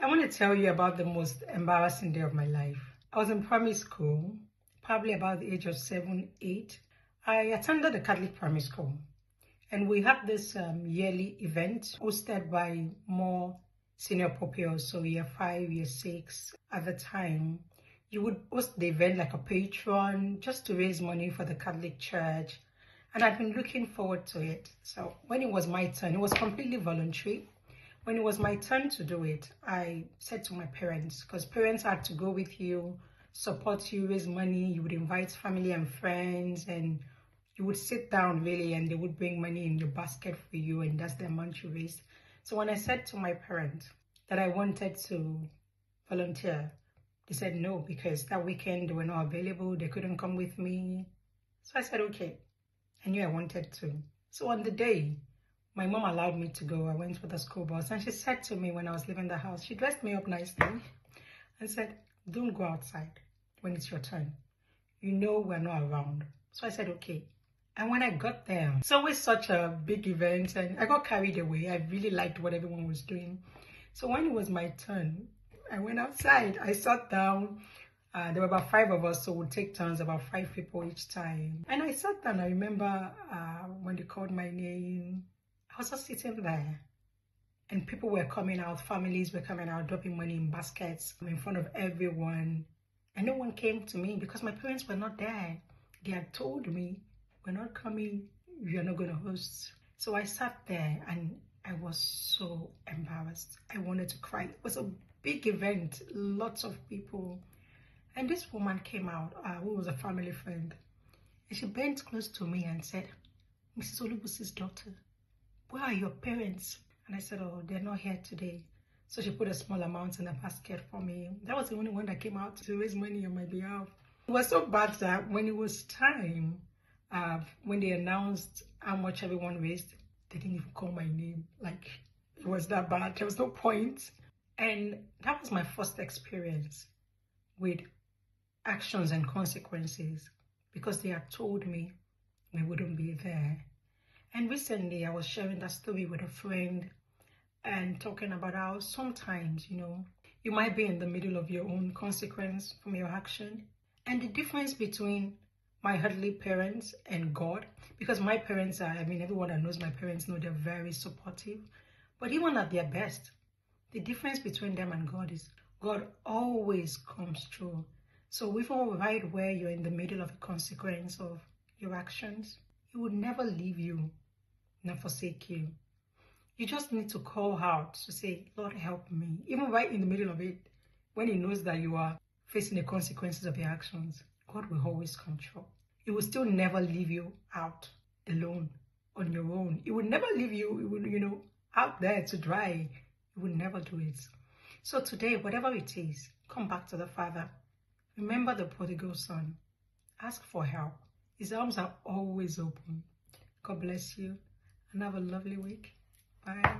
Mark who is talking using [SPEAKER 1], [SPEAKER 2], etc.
[SPEAKER 1] I want to tell you about the most embarrassing day of my life. I was in primary school, probably about the age of 7, 8. I attended a Catholic primary school, and we had this yearly event hosted by more senior pupils, so year 5, year 6 at the time. You would host the event like a patron just to raise money for the Catholic Church, and I'd been looking forward to it. So when it was my turn, it was completely voluntary. When it was my turn to do it, I said to my parents, because parents had to go with you, support you, raise money, you would invite family and friends, and you would sit down really, and they would bring money in your basket for you, and that's the amount you raised. So when I said to my parents that I wanted to volunteer, they said no, because that weekend they were not available, they couldn't come with me. So I said, okay, I knew I wanted to. So on the day, my mom allowed me to go. I went with the school bus, and she said to me when I was leaving the house, she dressed me up nicely and said, don't go outside when it's your turn. You know we're not around. So I said, okay. And when I got there, it's always such a big event, and I got carried away. I really liked what everyone was doing. So when it was my turn, I went outside. I sat down. There were about 5 of us, so we'd take turns, about 5 people each time. And I sat down. I remember when they called my name, I was just sitting there, and people were coming out, families were coming out, dropping money in baskets in front of everyone. And no one came to me because my parents were not there. They had told me, we're not coming, you're not going to host. So I sat there and I was so embarrassed. I wanted to cry. It was a big event, lots of people. And this woman came out, who was a family friend. And she bent close to me and said, Mrs. Olubusi's daughter, where are your parents? And I said, oh, they're not here today. So she put a small amount in the basket for me. That was the only one that came out to raise money on my behalf. It was so bad that when it was time, when they announced how much everyone raised, they didn't even call my name. Like, it was that bad. There was no point. And that was my first experience with actions and consequences, because they had told me we wouldn't be there. And recently I was sharing that story with a friend and talking about how sometimes, you might be in the middle of your own consequence from your action. And the difference between my earthly parents and God, because my parents are, everyone that knows my parents know they're very supportive, but even at their best, the difference between them and God is God always comes through. So even right where you're in the middle of a consequence of your actions, He would never leave you nor forsake you. You just need to call out to say, Lord, help me. Even right in the middle of it, when He knows that you are facing the consequences of your actions, God will always come through. He will still never leave you out alone on your own. He would never leave you, out there to dry. He would never do it. So today, whatever it is, come back to the Father. Remember the prodigal son. Ask for help. His arms are always open. God bless you, and have a lovely week. Bye.